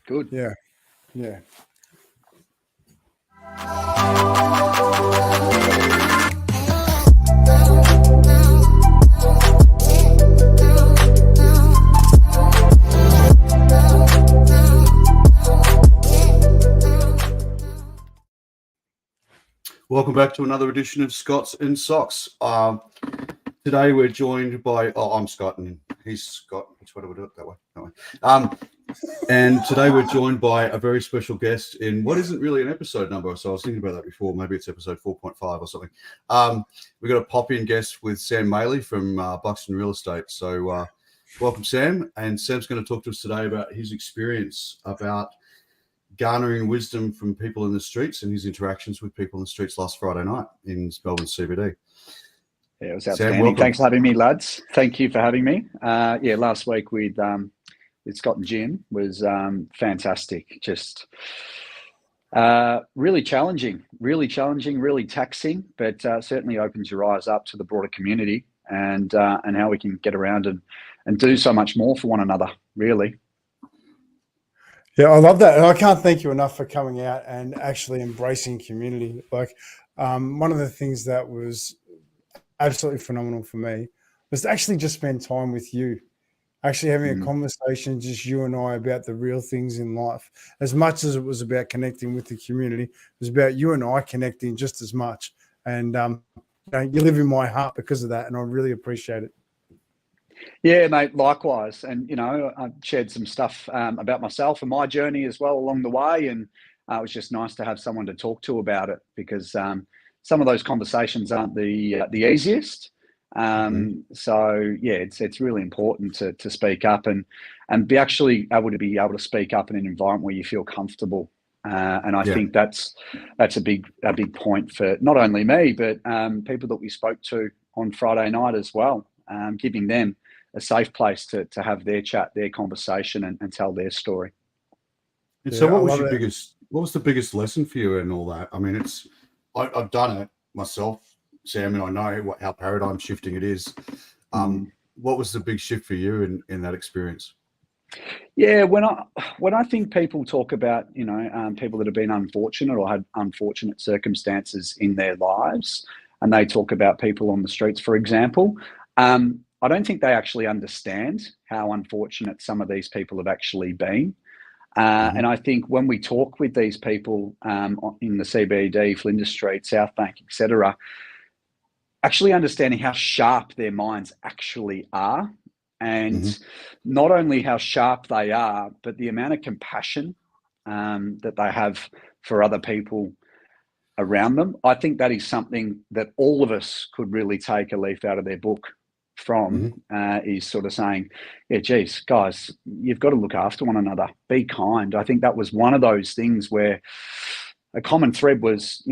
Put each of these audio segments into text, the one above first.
Good. Yeah. Yeah. Welcome back to another edition of Scott's and Socks. Today we're joined by, I'm Scott and he's Scott. Which way do we do it? That way. And today we're joined by a very special guest in what isn't really an episode number. So I was thinking about that before. Maybe it's episode 4.5 or something. We've got a pop-in guest with Sam Maley from Buxtons Real Estate. So welcome, Sam. And Sam's going to talk to us today about his experience about garnering wisdom from people in the streets and his interactions with people in the streets last Friday night in Melbournes CBD. Yeah, it was outstanding. Sam, thanks for having me, lads. Thank you for having me. Last week with Scott and Jim was fantastic. Just really challenging, really taxing, but certainly opens your eyes up to the broader community and how we can get around and do so much more for one another, really. Yeah, I love that. And I can't thank you enough for coming out and actually embracing community. Like one of the things that was absolutely phenomenal for me was to actually just spend time with you, actually having a conversation, just you and I, about the real things in life. As much as it was about connecting with the community, it was about you and I connecting just as much. And you live in my heart because of that, and I really appreciate it. Yeah, mate, likewise. And, I've shared some stuff about myself and my journey as well along the way. And it was just nice to have someone to talk to about it because some of those conversations aren't the easiest. So, yeah, it's really important to speak up and be actually able to speak up in an environment where you feel comfortable. And I think that's a big point for not only me, but people that we spoke to on Friday night as well, giving them a safe place to have their chat, their conversation, and tell their story. And so, what was the biggest lesson for you in all that? I mean, I've done it myself, Sam, and I know how paradigm shifting it is. What was the big shift for you in that experience? Yeah, when I think people talk about people that have been unfortunate or had unfortunate circumstances in their lives, and they talk about people on the streets, for example. I don't think they actually understand how unfortunate some of these people have actually been. And I think when we talk with these people in the CBD, Flinders Street, South Bank, etc., actually understanding how sharp their minds actually are, and not only how sharp they are, but the amount of compassion that they have for other people around them. I think that is something that all of us could really take a leaf out of their book from, is sort of saying, yeah, geez, guys, you've got to look after one another, be kind. I think that was one of those things where a common thread was,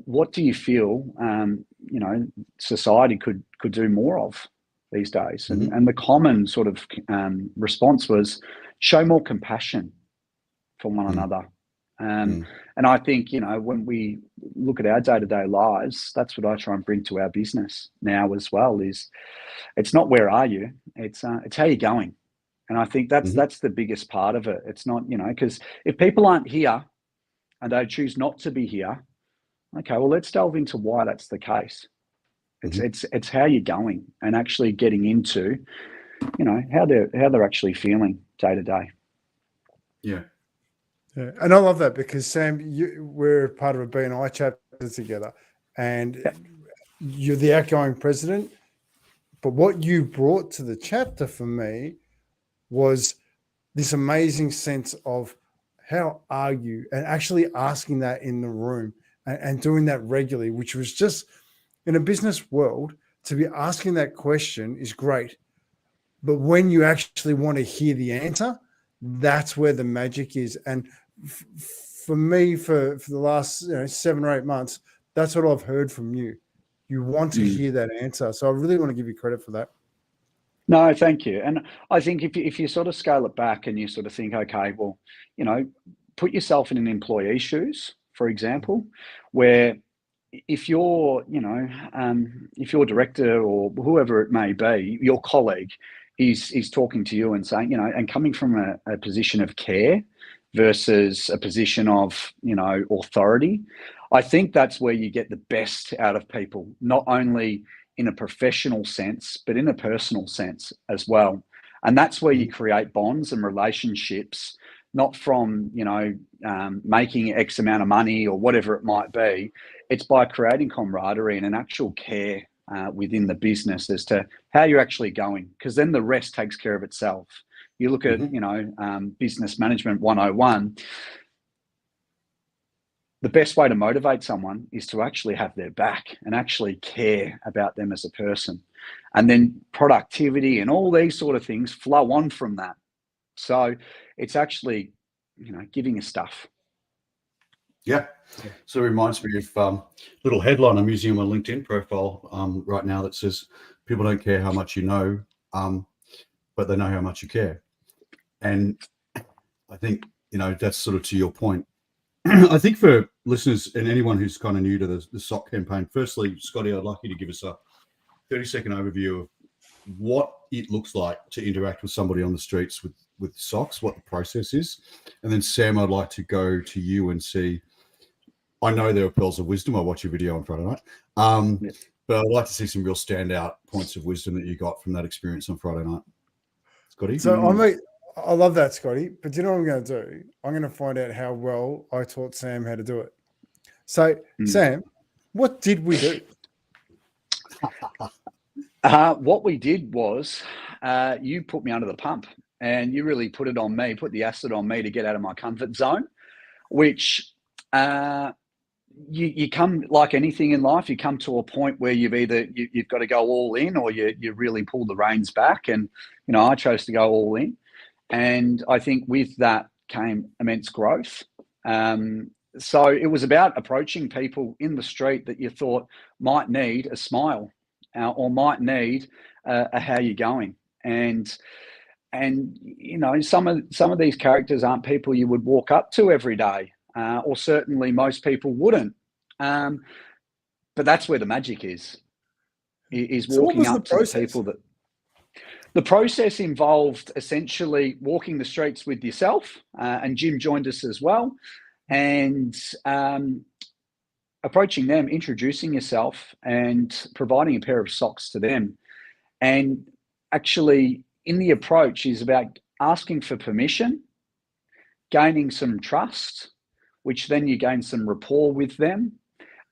what do you feel, society could do more of these days? And the common sort of response was show more compassion for one another. And I think, when we look at our day-to-day lives, that's what I try and bring to our business now as well, is it's not where are you, it's how you're going. And I think that's the biggest part of it. It's not, because if people aren't here and they choose not to be here, okay, well, let's delve into why that's the case. It's how you're going and actually getting into, how they're actually feeling day to day. Yeah. Yeah, and I love that because Sam, we're part of a BNI chapter together, and you're the outgoing president. But what you brought to the chapter for me was this amazing sense of how are you, and actually asking that in the room and doing that regularly, which was just in a business world to be asking that question is great. But when you actually want to hear the answer, that's where the magic is. And for me, for the last 7 or 8 months, that's what I've heard from you. You want to hear that answer. So I really want to give you credit for that. No, thank you. And I think if you sort of scale it back and you sort of think, okay, well, put yourself in an employee's shoes, for example, where if you're, if your director or whoever it may be, your colleague is talking to you and saying, and coming from a position of care versus a position of, authority. I think that's where you get the best out of people, not only in a professional sense, but in a personal sense as well. And that's where you create bonds and relationships, not from, making X amount of money or whatever it might be. It's by creating camaraderie and an actual care within the business as to how you're actually going, because then the rest takes care of itself. You look at, Business Management 101, the best way to motivate someone is to actually have their back and actually care about them as a person. And then productivity and all these sort of things flow on from that. So it's actually, giving us stuff. Yeah. So it reminds me of little headline I'm using on my LinkedIn profile right now that says, people don't care how much you know, but they know how much you care. And I think, that's sort of to your point. I think for listeners and anyone who's kind of new to the SOC campaign, firstly, Scotty, I'd like you to give us a 30-second overview of what it looks like to interact with somebody on the streets with SOCs, what the process is. And then Sam, I'd like to go to you and see, I know there are pearls of wisdom. I watch your video on Friday night. But I'd like to see some real standout points of wisdom that you got from that experience on Friday night. Scotty? So I love that, Scotty. But do you know what I'm going to do? I'm going to find out how well I taught Sam how to do it. So, Sam, what did we do? What we did was you put me under the pump, and you really put it on me, put the acid on me to get out of my comfort zone, which you come, like anything in life, you come to a point where you've got to go all in, or you really pull the reins back. And, I chose to go all in. And I think with that came immense growth. So it was about approaching people in the street that you thought might need a smile or might need a how you going. And some of these characters aren't people you would walk up to every day, or certainly most people wouldn't. But that's where the magic is walking up to the people that. The process involved essentially walking the streets with yourself, and Jim joined us as well, and approaching them, introducing yourself, and providing a pair of socks to them. And actually, in the approach is about asking for permission, gaining some trust, which then you gain some rapport with them,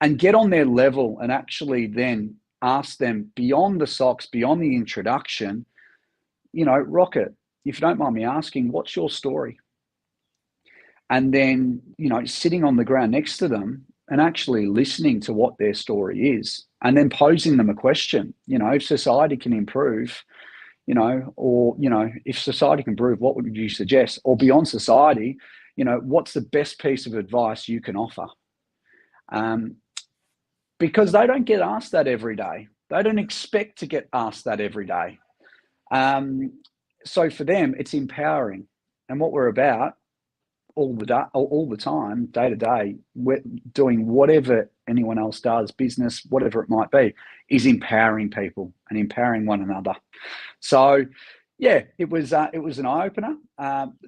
and get on their level and actually then ask them beyond the socks, beyond the introduction, Rocket, if you don't mind me asking, what's your story? And then, sitting on the ground next to them and actually listening to what their story is, and then posing them a question, if society can improve, or, if society can improve, what would you suggest? Or beyond society, what's the best piece of advice you can offer? Because they don't get asked that every day. They don't expect to get asked that every day. So for them, it's empowering. And what we're about all the time, day to day, we're doing whatever anyone else does, business, whatever it might be, is empowering people and empowering one another. So, yeah, it was an eye opener.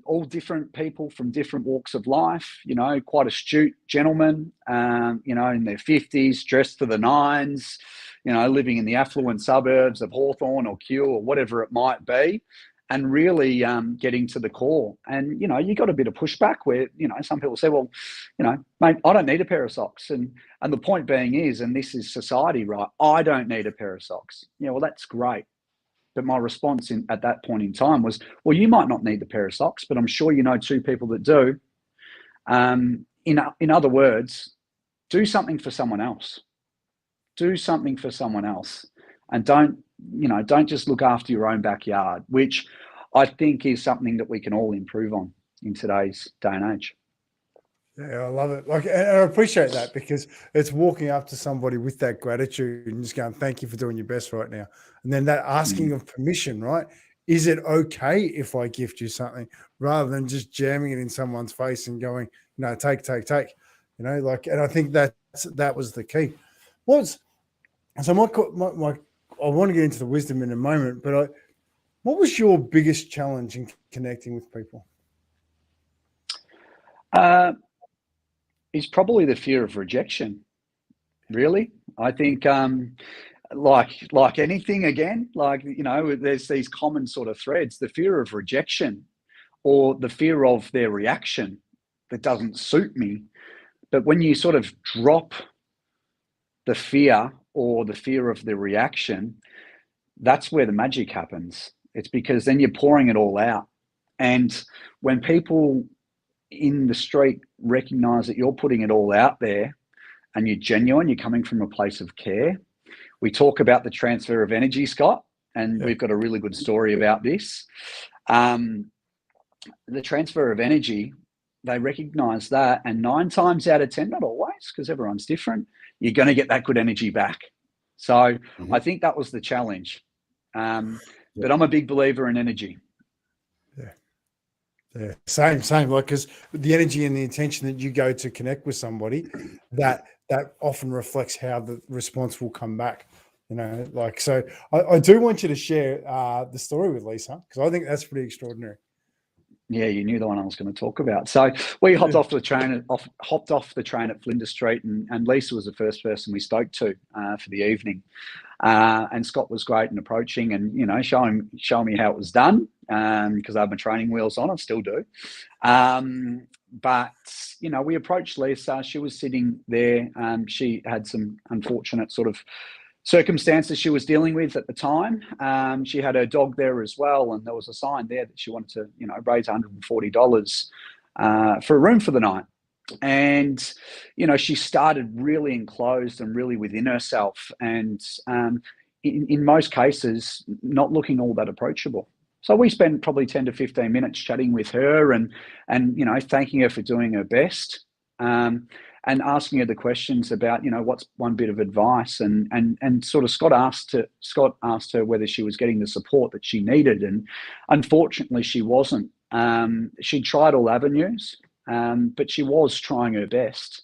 All different people from different walks of life. Quite astute gentlemen, in their 50s, dressed to the nines. Living in the affluent suburbs of Hawthorne or Kew or whatever it might be, and really getting to the core. And, you got a bit of pushback where, some people say, well, mate, I don't need a pair of socks. And the point being is, and this is society, right? I don't need a pair of socks. Well, that's great. But my response at that point in time was, well, you might not need the pair of socks, but I'm sure you know two people that do. In other words, do something for someone else. Do something for someone else, and don't just look after your own backyard, which I think is something that we can all improve on in today's day and age. Yeah, I love it. And I appreciate that, because it's walking up to somebody with that gratitude and just going, thank you for doing your best right now. And then that asking of permission, right? Is it okay if I gift you something, rather than just jamming it in someone's face and going, take. And I think that was the key. I want to get into the wisdom in a moment, but what was your biggest challenge in connecting with people? Is probably the fear of rejection. Really, I think like anything again, like, you know, there's these common sort of threads: the fear of rejection, or the fear of their reaction that doesn't suit me. But when you sort of drop the fear or the fear of the reaction, that's where the magic happens. It's because then you're pouring it all out. And when people in the street recognize that you're putting it all out there and you're genuine, you're coming from a place of care. We talk about the transfer of energy, Scott, and we've got a really good story about this. The transfer of energy, they recognize that, and 9 times out of 10, not always, because everyone's different, you're going to get that good energy back. So I think that was the challenge. But I'm a big believer in energy. Yeah, same. Like, because the energy and the intention that you go to connect with somebody, that often reflects how the response will come back. You know, like, so I do want you to share the story with Lisa, because I think that's pretty extraordinary. Yeah, you knew the one I was going to talk about. So we hopped off the train at Flinders Street, and Lisa was the first person we spoke to for the evening. And Scott was great in approaching and, you know, showing me how it was done, because I had my training wheels on. I still do. But, you know, we approached Lisa. She was sitting there. She had some unfortunate sort of circumstances she was dealing with at the time. She had her dog there as well, and there was a sign there that she wanted to, you know, raise $140 for a room for the night. And, you know, she started really enclosed and really within herself, and in most cases not looking all that approachable. So we spent probably 10 to 15 minutes chatting with her and you know, thanking her for doing her best, and asking her the questions about, you know, what's one bit of advice, and sort of Scott asked her whether she was getting the support that she needed, and unfortunately she wasn't. She tried all avenues, but she was trying her best.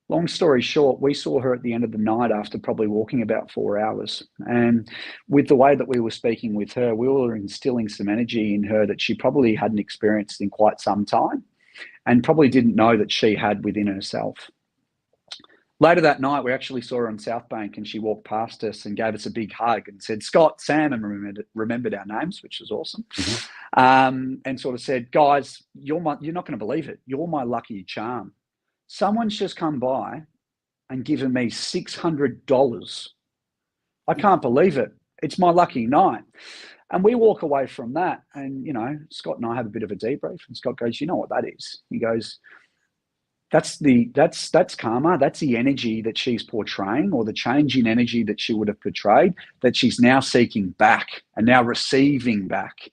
Long story short, we saw her at the end of the night after probably walking about 4 hours. And with the way that we were speaking with her, we were instilling some energy in her that she probably hadn't experienced in quite some time, and probably didn't know that she had within herself. Later that night, we actually saw her on South Bank, and she walked past us and gave us a big hug and said, "Scott, Sam," and remembered our names, which was awesome. And sort of said, "Guys, you're not going to believe it. You're my lucky charm. Someone's just come by and given me $600. I can't believe it. It's my lucky night." And we walk away from that, and, you know, Scott and I have a bit of a debrief, and Scott goes, "You know what that is?" He goes, that's karma. That's the energy that she's portraying, or the change in energy that she would have portrayed, that she's now seeking back and now receiving back,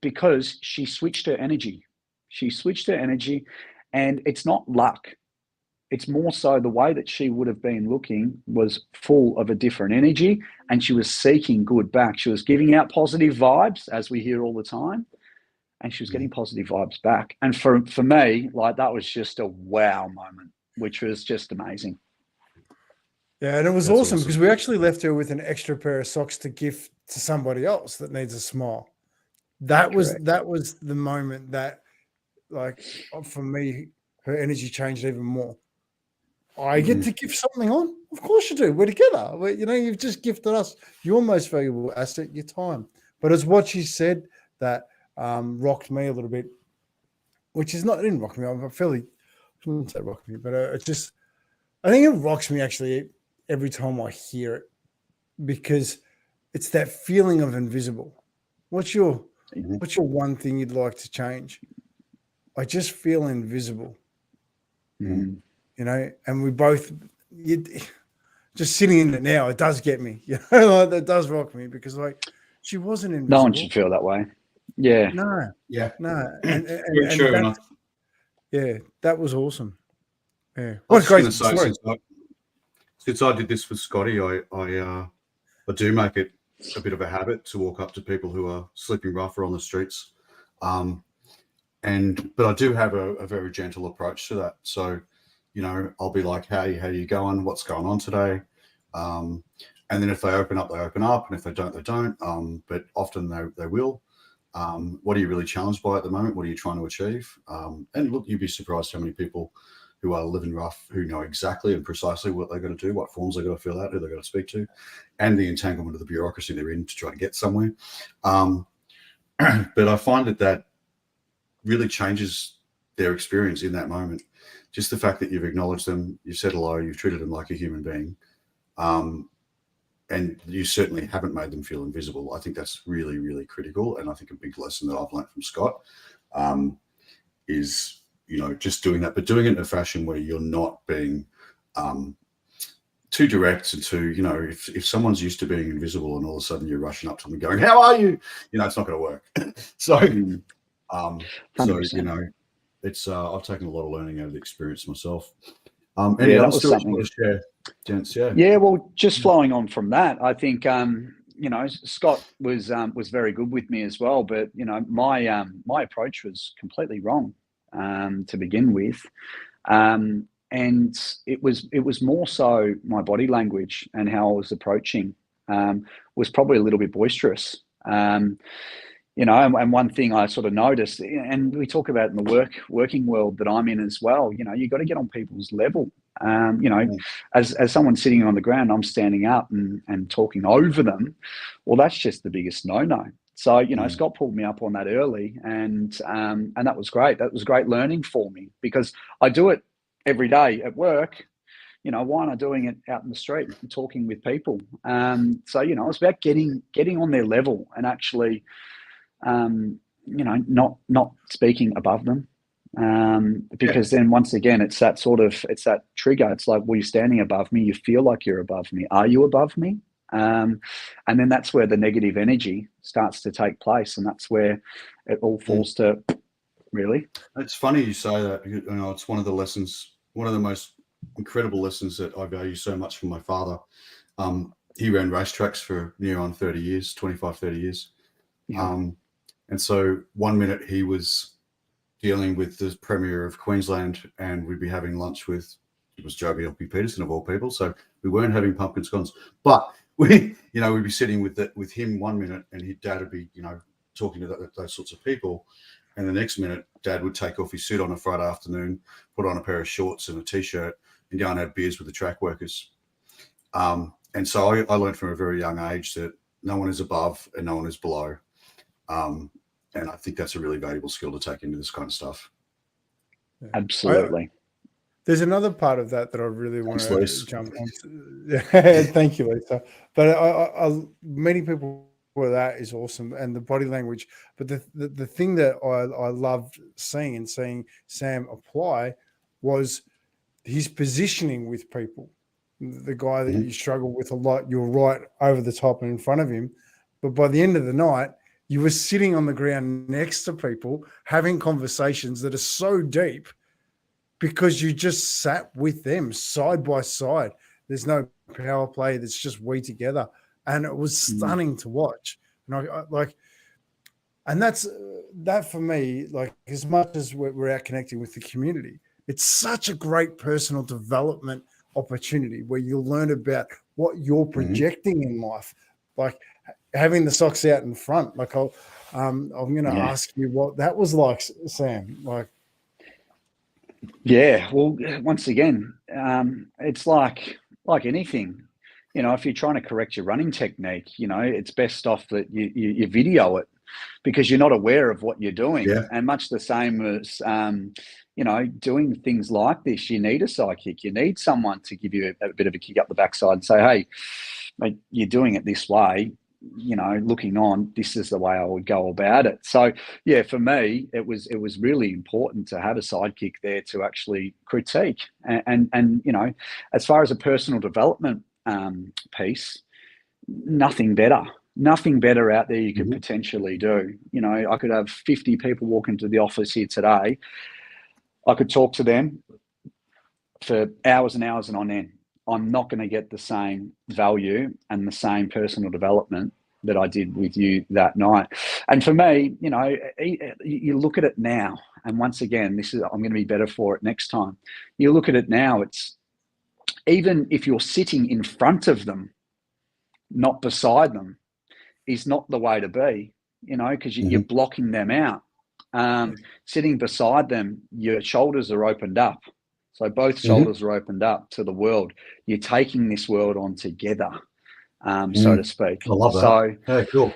because she switched her energy. She switched her energy, and it's not luck. It's more so the way that she would have been looking was full of a different energy, and she was seeking good back. She was giving out positive vibes, as we hear all the time, and she was getting positive vibes back. And for me, like, that was just a wow moment, which was just amazing. Yeah, and it was awesome because we actually left her with an extra pair of socks to gift to somebody else that needs a smile. That was the moment that, like, for me, her energy changed even more. I get to give something on. Of course you do. We're together. You know, you've just gifted us your most valuable asset, your time. But it's what she said that rocked me a little bit, which is not, it didn't rock me. I shouldn't say rock me, but I think it rocks me actually every time I hear it, because it's that feeling of invisible. What's your one thing you'd like to change? I just feel invisible. You know, and we both, just sitting in it now, it does get me. You know, like, that does rock me, because, like, she wasn't invisible. No one should feel that way. Yeah. No. Yeah. No. And true enough. Yeah, that was awesome. Yeah. What a great story. Since I did this with Scotty, I do make it a bit of a habit to walk up to people who are sleeping rougher on the streets. But I do have a very gentle approach to that. So, you know, I'll be like, how you going? What's going on today? And then if they open up, they open up. And if they don't, they don't. But often they will. What are you really challenged by at the moment? What are you trying to achieve? And look, you'd be surprised how many people who are living rough, who know exactly and precisely what they're going to do, what forms they're going to fill out, who they're going to speak to, and the entanglement of the bureaucracy they're in to try to get somewhere. But I find that really changes their experience in that moment. Just the fact that you've acknowledged them, you've said hello, you've treated them like a human being, and you certainly haven't made them feel invisible. I think that's really, really critical. And I think a big lesson that I've learned from Scott is, just doing that, but doing it in a fashion where you're not being too direct and too, if someone's used to being invisible and all of a sudden you're rushing up to them and going, how are you? It's not going to work. So it's I've taken a lot of learning out of the experience myself. Any other stories you want to share, gents? Yeah, well, just flowing on from that, I think Scott was very good with me as well, but my approach was completely wrong to begin with, and it was more so my body language and how I was approaching was probably a little bit boisterous. And one thing I sort of noticed, and we talk about in the working world that I'm in as well, you've got to get on people's level. As someone sitting on the ground, I'm standing up and talking over them. Well, that's just the biggest no-no. So, Scott pulled me up on that early, and that was great. That was great learning for me, because I do it every day at work. Why am I doing it out in the street and talking with people? So, it's about getting on their level and actually, not speaking above them. Because then once again, it's that trigger. It's like, well, you're standing above me. You feel like you're above me. Are you above me? And then that's where the negative energy starts to take place. And that's where it all falls to, really. It's funny you say that. It's one of the lessons, one of the most incredible lessons that I value so much from my father. He ran racetracks for near on 30 years, 25, 30 years. Yeah. And so one minute he was dealing with the Premier of Queensland, and we'd be having lunch with, it was Joby L.P. Peterson of all people. So we weren't having pumpkin scones, but we'd be sitting with him one minute, and his dad would be, talking to those sorts of people. And the next minute, Dad would take off his suit on a Friday afternoon, put on a pair of shorts and a T-shirt, and go and have beers with the track workers. And so I learned from a very young age that no one is above and no one is below. And I think that's a really valuable skill to take into this kind of stuff. Yeah. Absolutely. There's another part of that I really want to jump on. Yeah, thank you, Lisa. But I meeting people where that is awesome, and the body language. But the thing that I loved seeing and seeing Sam apply was his positioning with people. The guy that you struggle with a lot, you're right over the top and in front of him. But by the end of the night, you were sitting on the ground next to people, having conversations that are so deep because you just sat with them side by side. There's no power play. That's just we together. And it was stunning to watch. And and that's that for me, like, as much as we're out connecting with the community, it's such a great personal development opportunity where you'll learn about what you're projecting in life. Like, having the socks out in front, like I'm going to ask you what that was like, Sam. Like, yeah, well, once again, it's like anything. If you're trying to correct your running technique, it's best off that you video it, because you're not aware of what you're doing. Yeah. And much the same as doing things like this, you need a sidekick. You need someone to give you a bit of a kick up the backside and say, hey, mate, you're doing it this way. Looking on, this is the way I would go about it. So yeah, for me, it was really important to have a sidekick there to actually critique. And as far as a personal development piece, nothing better out there you could potentially do. I could have 50 people walk into the office here today. I could talk to them for hours and hours and on end. I'm not going to get the same value and the same personal development that I did with you that night. And for me, you look at it now, and once again, I'm going to be better for it next time. You look at it now, it's even if you're sitting in front of them, not beside them, is not the way to be. because you're blocking them out. Sitting beside them, your shoulders are opened up. So both shoulders are opened up to the world. You're taking this world on together, so to speak. I love that. So, yeah, cool.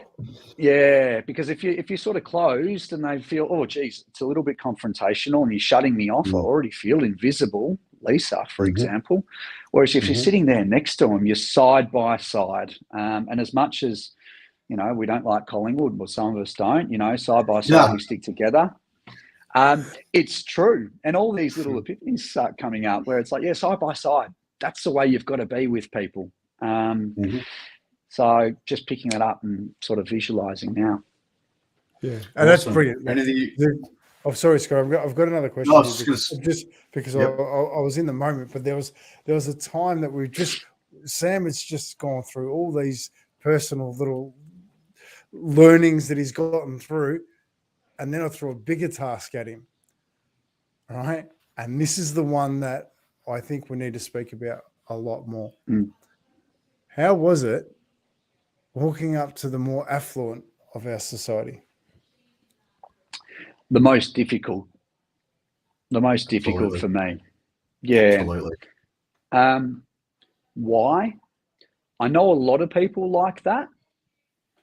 Yeah, because if you're sort of closed and they feel, oh, geez, it's a little bit confrontational and you're shutting me off, I already feel invisible, Lisa, for example. Whereas if you're sitting there next to them, you're side by side. And as much as, we don't like Collingwood, or some of us don't, side by side, we stick together. It's true. And all these little epiphanies start coming up where it's like, yeah, side by side. That's the way you've got to be with people. So just picking that up and sort of visualizing now. Yeah, and that's brilliant. Oh, sorry, Scott. I've got another question. No, just because I was in the moment, but there was a time that Sam has just gone through all these personal little learnings that he's gotten through, and then I threw a bigger task at him. All right, and this is the one that I think we need to speak about a lot more. How was it walking up to the more affluent of our society? The most difficult for me. Yeah. Absolutely. Why? I know a lot of people like that.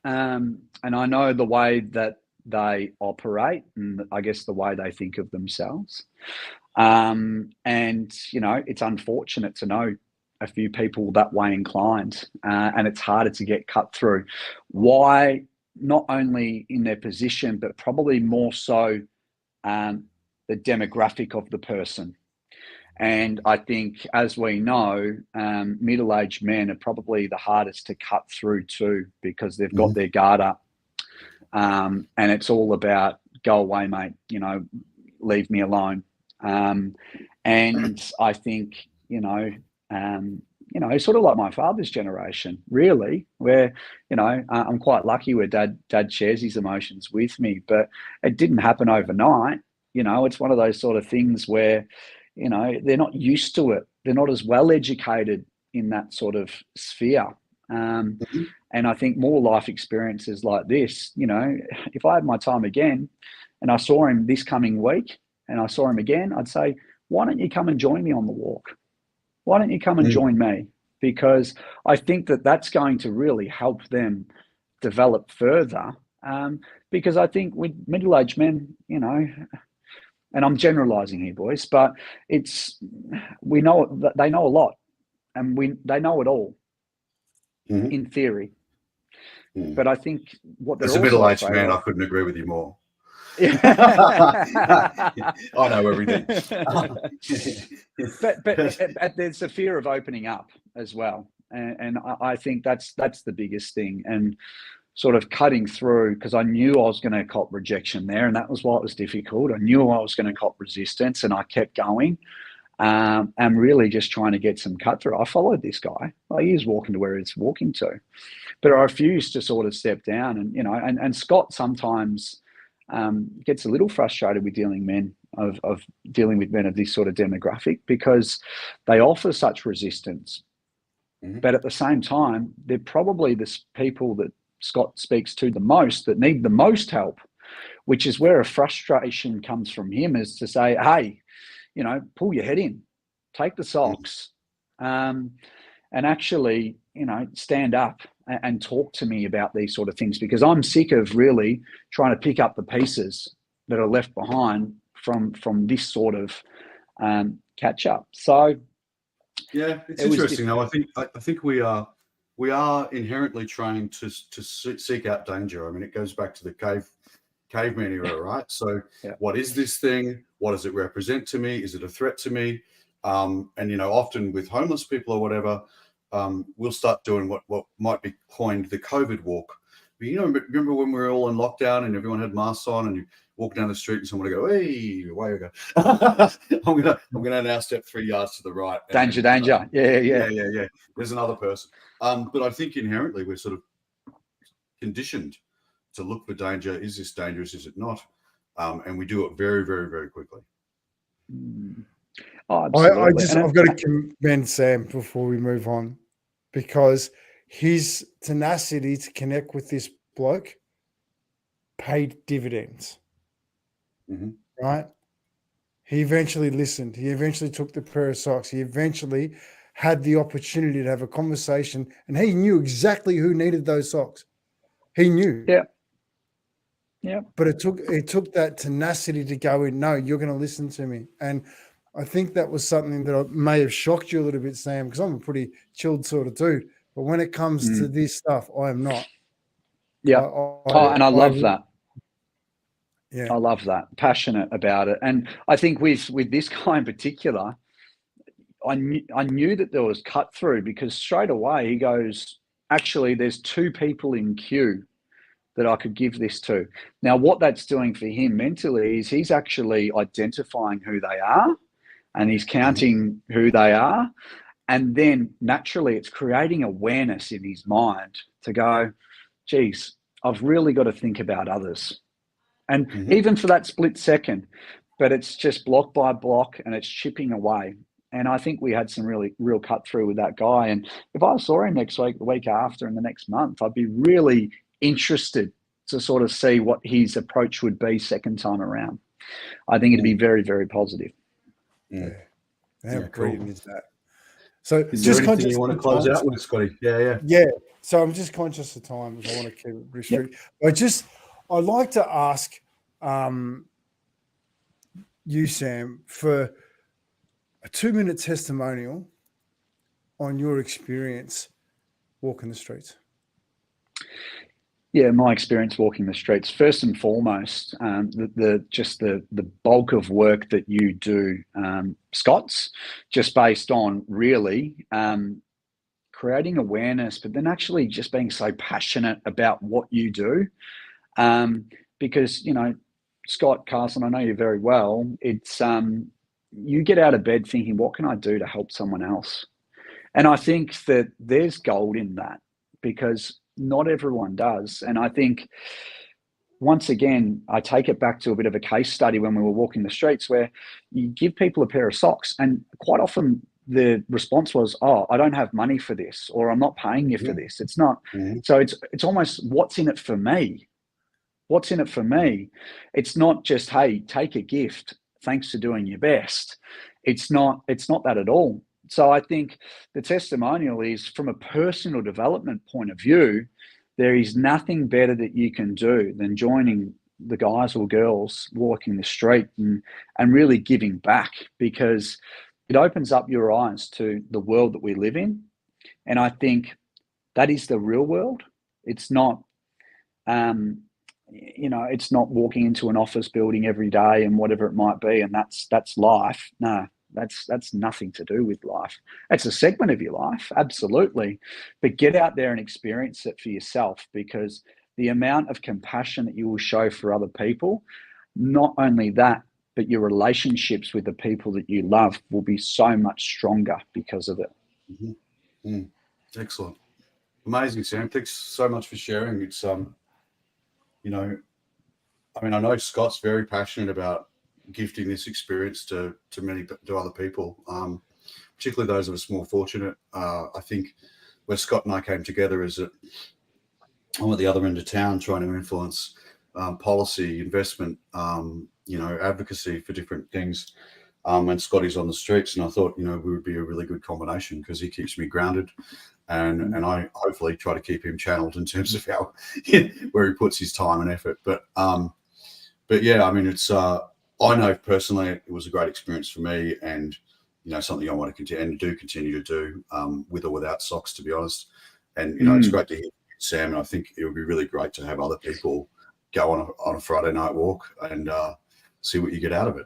And I know the way that they operate and I guess the way they think of themselves. And, it's unfortunate to know a few people that way inclined, and it's harder to get cut through. Why? Not only in their position, but probably more so the demographic of the person. And I think, as we know, middle-aged men are probably the hardest to cut through too, because they've got their guard up. And it's all about, go away, mate, leave me alone. And I think, sort of like my father's generation, really, where, I'm quite lucky where dad shares his emotions with me, but it didn't happen overnight. It's one of those sort of things where, they're not used to it. They're not as well educated in that sort of sphere. And I think more life experiences like this, if I had my time again and I saw him this coming week and I saw him again, I'd say, why don't you come and join me on the walk? Why don't you come and join me? Because I think that that's going to really help them develop further. Because I think with middle-aged men, and I'm generalizing here, boys, but we know that they know a lot, and they know it all in theory. But I think what they're as a middle-aged man, I couldn't agree with you more. I know everything. but there's a fear of opening up as well, and I think that's the biggest thing, and sort of cutting through, because I knew I was going to cop rejection there, and that was why it was difficult. I knew I was going to cop resistance, and I kept going. And really just trying to get some cut through. I followed this guy. He was walking to where he's walking to, but I refused to sort of step down. And and Scott sometimes gets a little frustrated with dealing with men of this sort of demographic, because they offer such resistance. But at the same time, they're probably the people that Scott speaks to the most, that need the most help, which is where a frustration comes from him, is to say, hey, pull your head in, take the socks, and actually, stand up and talk to me about these sort of things, because I'm sick of really trying to pick up the pieces that are left behind from this sort of catch up. So, yeah, it's interesting though. I think we are inherently trained to seek out danger. I mean, it goes back to the caveman era, right? So what is this thing? What does it represent to me? Is it a threat to me? And often with homeless people or whatever, we'll start doing what might be coined the COVID walk. But remember when we were all in lockdown and everyone had masks on, and you walk down the street and someone would go, hey, away we go. I'm gonna now step 3 yards to the right. Danger. Yeah. There's another person. But I think inherently we're sort of conditioned to look for danger. Is this dangerous? Is it not? And we do it very, very, very quickly. Oh, I've got to commend Sam before we move on, because his tenacity to connect with this bloke paid dividends, Mhm. right? He eventually listened. He eventually took the pair of socks. He eventually had the opportunity to have a conversation, and he knew exactly who needed those socks. He knew. Yeah. Yeah. But it took that tenacity to go in, no, you're going to listen to me. And I think that was something that may have shocked you a little bit, Sam, because I'm a pretty chilled sort of dude. But when it comes to this stuff, I am not. Yeah. And I love that. Yeah. I love that. Passionate about it. And I think with this guy in particular, I knew that there was cut through, because straight away he goes, actually, there's 2 people in queue that I could give this to. Now, what that's doing for him mentally is he's actually identifying who they are, and he's counting who they are. And then naturally it's creating awareness in his mind to go, geez, I've really got to think about others. And even for that split second, but it's just block by block and it's chipping away. And I think we had some real cut through with that guy. And if I saw him next week, the week after, and the next month, I'd be really interested to sort of see what his approach would be second time around. I think it'd be very, very positive. Yeah. How cool. brilliant is that? So is just there anything you want to close out with, Scotty? Yeah. So I'm just conscious of time, because I want to keep it restricted. I'd like to ask you, Sam, for a 2-minute testimonial on your experience walking the streets. Yeah, my experience walking the streets. First and foremost, the bulk of work that you do, Scott's, just based on really creating awareness, but then actually just being so passionate about what you do, because Scott, Carson, I know you very well. It's you get out of bed thinking, what can I do to help someone else? And I think that there's gold in that, because not everyone does. And I think, once again, I take it back to a bit of a case study when we were walking the streets, where you give people a pair of socks, and quite often the response was, oh, I don't have money for this, or I'm not paying you for this. It's not. So it's almost, what's in it for me? What's in it for me? It's not just, hey, take a gift, thanks for doing your best. It's not that at all. So I think the testimonial is, from a personal development point of view, there is nothing better that you can do than joining the guys or girls walking the street and really giving back, because it opens up your eyes to the world that we live in. And I think that is the real world. It's not, it's not walking into an office building every day and whatever it might be, and that's life. No. That's nothing to do with life. It's a segment of your life, absolutely. But get out there and experience it for yourself, because the amount of compassion that you will show for other people, not only that, but your relationships with the people that you love will be so much stronger because of it. Excellent. Amazing, Sam. Thanks so much for sharing. It's, I know Scott's very passionate about gifting this experience to other people, particularly those of us more fortunate. I think where Scott and I came together is that I'm at the other end of town trying to influence policy, investment, advocacy for different things. And Scotty's on the streets, and I thought, we would be a really good combination, because he keeps me grounded, and I hopefully try to keep him channeled in terms of how where he puts his time and effort. But yeah, it's I know personally it was a great experience for me, and something I want to continue to do, with or without socks, to be honest. And it's great to hear Sam, and I think it would be really great to have other people go on a Friday night walk and see what you get out of it.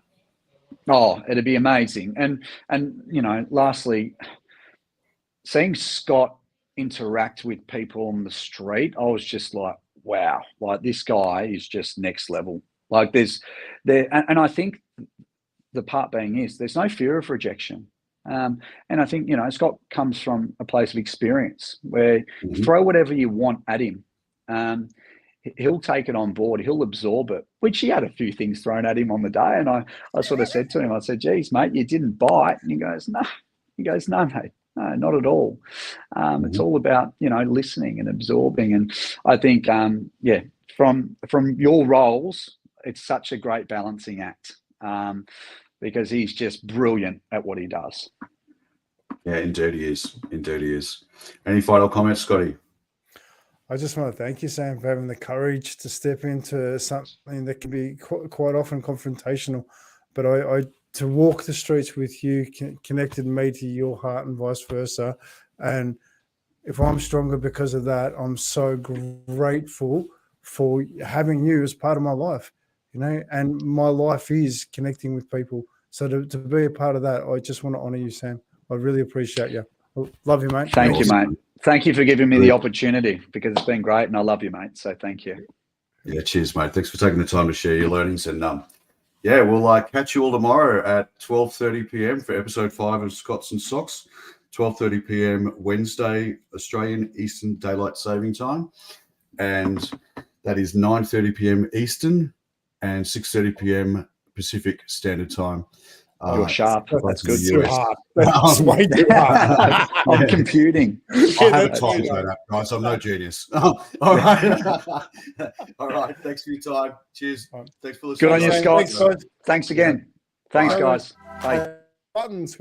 Oh, it'd be amazing. And lastly, seeing Scott interact with people on the street, I was just like, wow, like, this guy is just next level. Like, and I think the part being is there's no fear of rejection. And I think, Scott comes from a place of experience where throw whatever you want at him. He'll take it on board. He'll absorb it, which he had a few things thrown at him on the day. And I sort of said to him, I said, geez, mate, you didn't bite. And he goes, no. He goes, no, mate. No, not at all. It's all about, listening and absorbing. And I think, from your roles, it's such a great balancing act, because he's just brilliant at what he does. Yeah, indeed he is. Indeed he is. Any final comments, Scotty? I just want to thank you, Sam, for having the courage to step into something that can be quite often confrontational. But I to walk the streets with you connected me to your heart and vice versa. And if I'm stronger because of that, I'm so grateful for having you as part of my life, and my life is connecting with people. So to be a part of that, I just want to honor you, Sam. I really appreciate you. Love you, mate. Thank you, mate. Thank you for giving me the opportunity, because it's been great, and I love you, mate. So thank you. Yeah, cheers, mate. Thanks for taking the time to share your learnings. And yeah, we'll catch you all tomorrow at 12:30 p.m. for episode 5 of Scots and Socks. 12:30 p.m. Wednesday, Australian Eastern Daylight Saving Time. And that is 9:30 p.m. Eastern and 6:30 p.m. Pacific Standard Time. You're sharp. That's good. Too hard. That's way too hard. I'm computing. I haven't timed that up, guys. I'm no genius. All right. All right. Thanks for your time. Cheers. Thanks for listening. Good on you, Scott. Thanks again. Thanks, guys. Bye. Buttons.